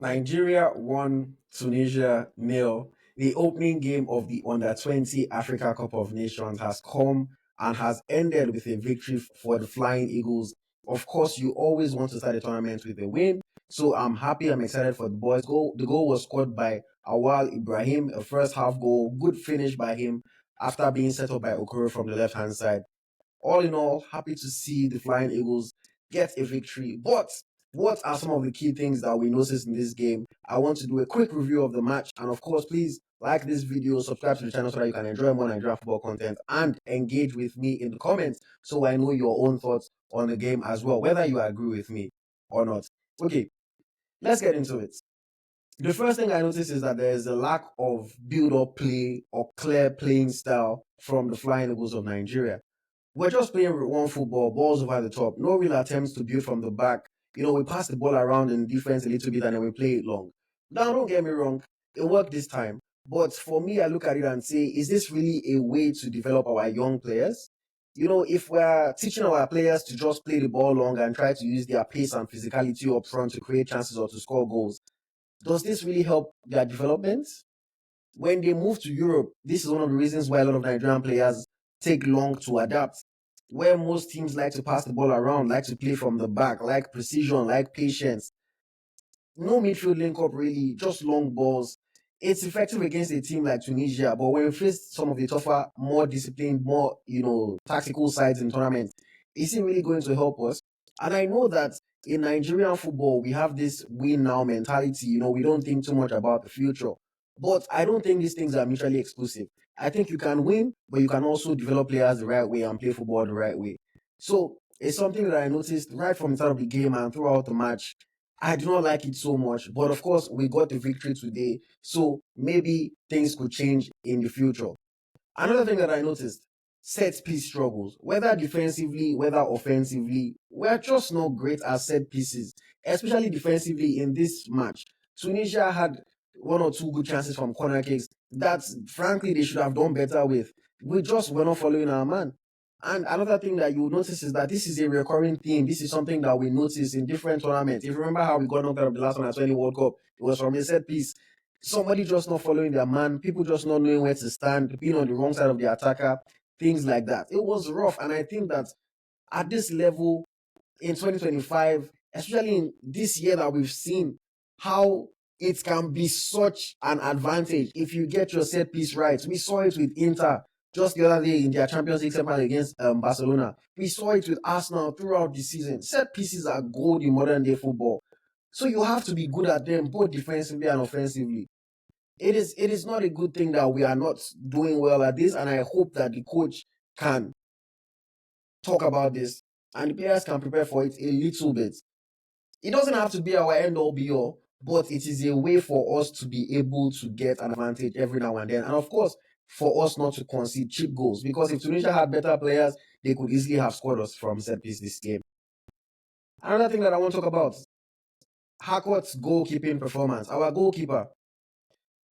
Nigeria won, Tunisia nil. The opening game of the Under 20 Africa Cup of Nations has come and has ended with a victory for the Flying Eagles. Of course, you always want to start a tournament with a win. So I'm happy, I'm excited for the boys. The goal was scored by Ibrahim, a first half goal. Good finish by him after being set up by Okoro from the left hand side. All in all, happy to see the Flying Eagles get a victory. But what are some of the key things that we noticed in this game? I want to do a quick review of the match. And of course, please like this video, subscribe to the channel so that you can enjoy more Nigerian football content and engage with me in the comments so I know your own thoughts on the game as well, whether you agree with me or not. Okay, let's get into it. The first thing I noticed is that there is a lack of build-up play or clear playing style from the Flying Eagles of Nigeria. We're just playing one football, balls over the top, no real attempts to build from the back. We pass the ball around in defense a little bit and then we play it long. Now, don't get me wrong, it worked this time. But for me, I look at it and say, is this really a way to develop our young players? If we're teaching our players to just play the ball long and try to use their pace and physicality up front to create chances or to score goals, does this really help their development? When they move to Europe, this is one of the reasons why a lot of Nigerian players take long to adapt. Where most teams like to pass the ball around, like to play from the back, like precision, like patience. No midfield link up really, just long balls. It's effective against a team like Tunisia, but when we face some of the tougher, more disciplined, more, tactical sides in tournaments, is it really going to help us? And I know that in Nigerian football, we have this win now mentality. We don't think too much about the future. But I don't think these things are mutually exclusive. I think you can win, but you can also develop players the right way and play football the right way. So it's something that I noticed right from the start of the game and throughout the match. I do not like it so much, but of course, we got the victory today, so maybe things could change in the future. Another thing that I noticed, set piece struggles, whether defensively, whether offensively, we're just not great at set pieces, especially defensively in this match. Tunisia had one or two good chances from corner kicks that, frankly, they should have done better with. We just were not following our man. And another thing that you notice is that this is a recurring theme. This is something that we notice in different tournaments. If you remember how we got knocked out of the last Under 20 World Cup, it was from a set piece. Somebody just not following their man, people just not knowing where to stand, being on the wrong side of the attacker, things like that. It was rough. And I think that at this level in 2025, especially in this year that we've seen how it can be such an advantage if you get your set piece right. We saw it with Inter just the other day in their Champions League semi against Barcelona. We saw it with Arsenal throughout the season. Set pieces are gold in modern day football. So you have to be good at them both defensively and offensively. It is not a good thing that we are not doing well at this, and I hope that the coach can talk about this and the players can prepare for it a little bit. It doesn't have to be our end all be all, but it is a way for us to be able to get an advantage every now and then. And of course, for us not to concede cheap goals, because if Tunisia had better players, they could easily have scored us from set piece this game. Another thing that I want to talk about, Harcourt's goalkeeping performance. Our goalkeeper.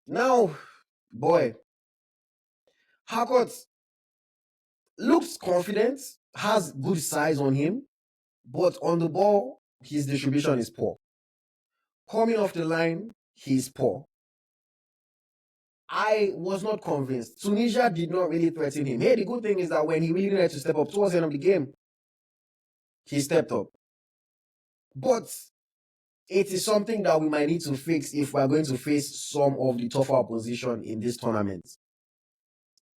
Now, boy, Harcourt looks confident, has good size on him, but on the ball, his distribution is poor. Coming off the line, he's poor. I was not convinced. Tunisia did not really threaten him. Hey, the good thing is that when he really needed to step up towards the end of the game, he stepped up. But it is something that we might need to fix if we are going to face some of the tougher opposition in this tournament.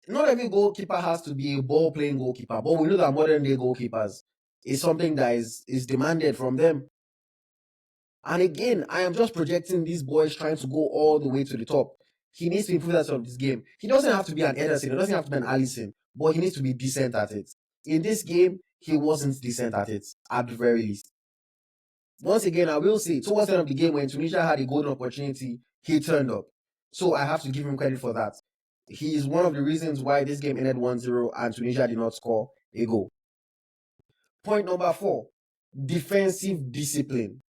Not every goalkeeper has to be a ball-playing goalkeeper, but we know that modern-day goalkeepers is something that is demanded from them. And again, I am just projecting these boys trying to go all the way to the top. He needs to improve that sort of this game. He doesn't have to be an Ederson, he doesn't have to be an Allison, but he needs to be decent at it. In this game, he wasn't decent at it, at the very least. Once again, I will say, towards the end of the game, when Tunisia had a golden opportunity, he turned up. So I have to give him credit for that. He is one of the reasons why this game ended 1-0 and Tunisia did not score a goal. Point number 4, defensive discipline.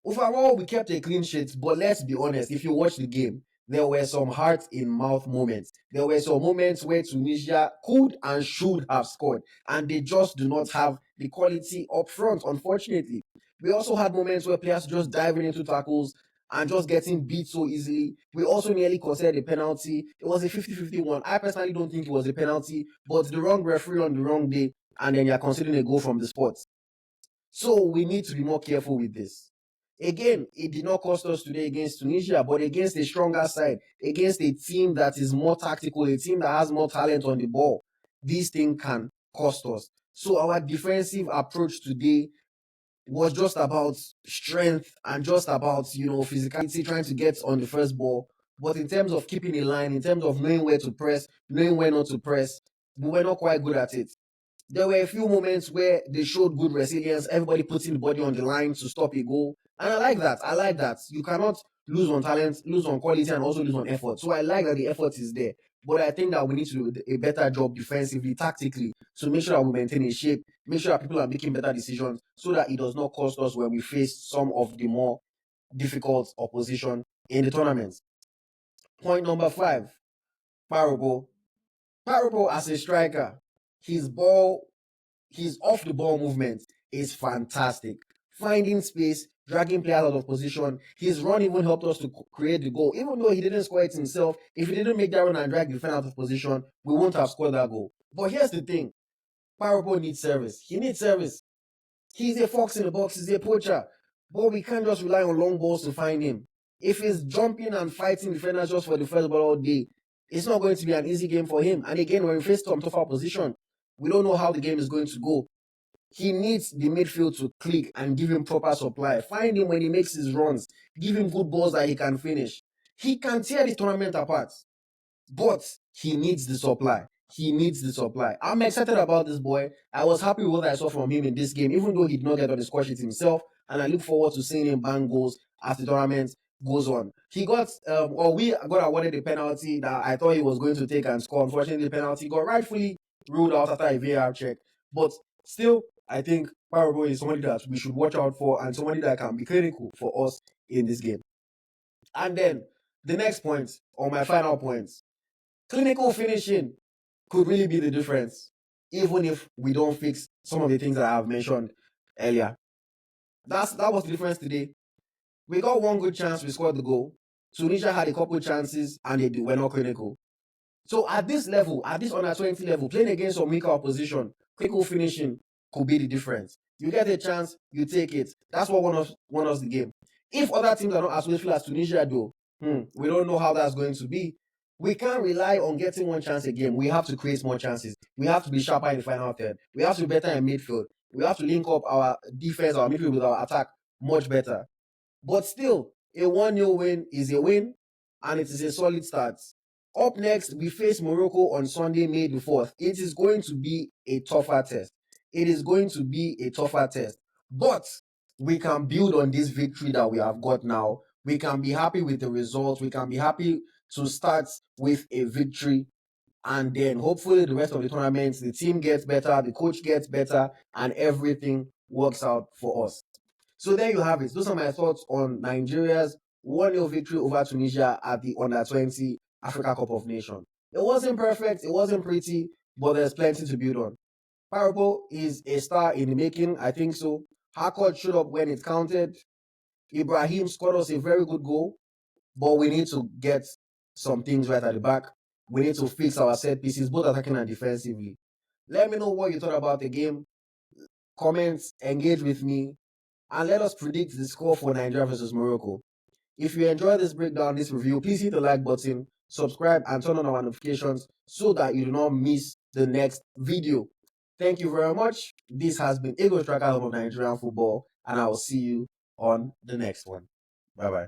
Overall, we kept a clean sheet, but let's be honest, if you watch the game, there were some heart-in-mouth moments. There were some moments where Tunisia could and should have scored, and they just do not have the quality up front, unfortunately. We also had moments where players just diving into tackles and just getting beat so easily. We also nearly conceded a penalty. It was a 50-50 one. I personally don't think it was a penalty, but the wrong referee on the wrong day, and then you're considering a goal from the spot. So we need to be more careful with this. Again, it did not cost us today against Tunisia, but against a stronger side, against a team that is more tactical, a team that has more talent on the ball, this thing can cost us. So our defensive approach today was just about strength and just about, physicality, trying to get on the first ball. But in terms of keeping a line, in terms of knowing where to press, knowing where not to press, we were not quite good at it. There were a few moments where they showed good resilience, everybody putting the body on the line to stop a goal. And I like that. I like that. You cannot lose on talent, lose on quality, and also lose on effort. So I like that the effort is there. But I think that we need to do a better job defensively, tactically, to make sure that we maintain a shape, make sure that people are making better decisions so that it does not cost us when we face some of the more difficult opposition in the tournament. Point number 5, Kparobo. Kparobo as a striker, his off the ball movement is fantastic. Finding space, dragging players out of position. His run even helped us to create the goal. Even though he didn't score it himself, if he didn't make that run and drag the defender out of position, we wouldn't have scored that goal. But here's the thing. Kparobo needs service. He needs service. He's a fox in the box. He's a poacher. But we can't just rely on long balls to find him. If he's jumping and fighting defenders just for the first ball all day, it's not going to be an easy game for him. And again, when we face some tougher opposition, we don't know how the game is going to go. He needs the midfield to click and give him proper supply. Find him when he makes his runs. Give him good balls that he can finish. He can tear the tournament apart. But he needs the supply. He needs the supply. I'm excited about this boy. I was happy with what I saw from him in this game, even though he did not get on the score sheet himself. And I look forward to seeing him bang goals as the tournament goes on. We got awarded a penalty that I thought he was going to take and score. Unfortunately, the penalty got rightfully ruled out after a VAR check. But still, I think Kparobo is somebody that we should watch out for and somebody that can be critical for us in this game. And then the next point, or my final point, clinical finishing could really be the difference, even if we don't fix some of the things that I have mentioned earlier. That was the difference today. We got one good chance, we scored the goal. Tunisia had a couple chances and they were not clinical. So at this level, at this under 20 level, playing against some weaker opposition, clinical finishing could be the difference. You get a chance, you take it. That's what won us the game. If other teams are not as willful as Tunisia do, we don't know how that's going to be. We can't rely on getting one chance a game. We have to create more chances. We have to be sharper in the final third. We have to be better in midfield. We have to link up our defense, our midfield with our attack much better. But still, a 1-0 win is a win, and it is a solid start. Up next, we face Morocco on Sunday, May the 4th. It is going to be a tougher test. It is going to be a tougher test. But we can build on this victory that we have got now. We can be happy with the result. We can be happy to start with a victory. And then hopefully the rest of the tournament, the team gets better, the coach gets better, and everything works out for us. So there you have it. Those are my thoughts on Nigeria's 1-0 victory over Tunisia at the Under-20 Africa Cup of Nations. It wasn't perfect, it wasn't pretty, but there's plenty to build on. Kparobo is a star in the making, I think so. Harcourt showed up when it counted. Ibrahim scored us a very good goal, but we need to get some things right at the back. We need to fix our set pieces, both attacking and defensively. Let me know what you thought about the game. Comment, engage with me, and let us predict the score for Nigeria versus Morocco. If you enjoyed this breakdown, this review, please hit the like button, subscribe, and turn on our notifications so that you do not miss the next video. Thank you very much. This has been EaglesTracker, home of Nigerian football, and I will see you on the next one. Bye-bye.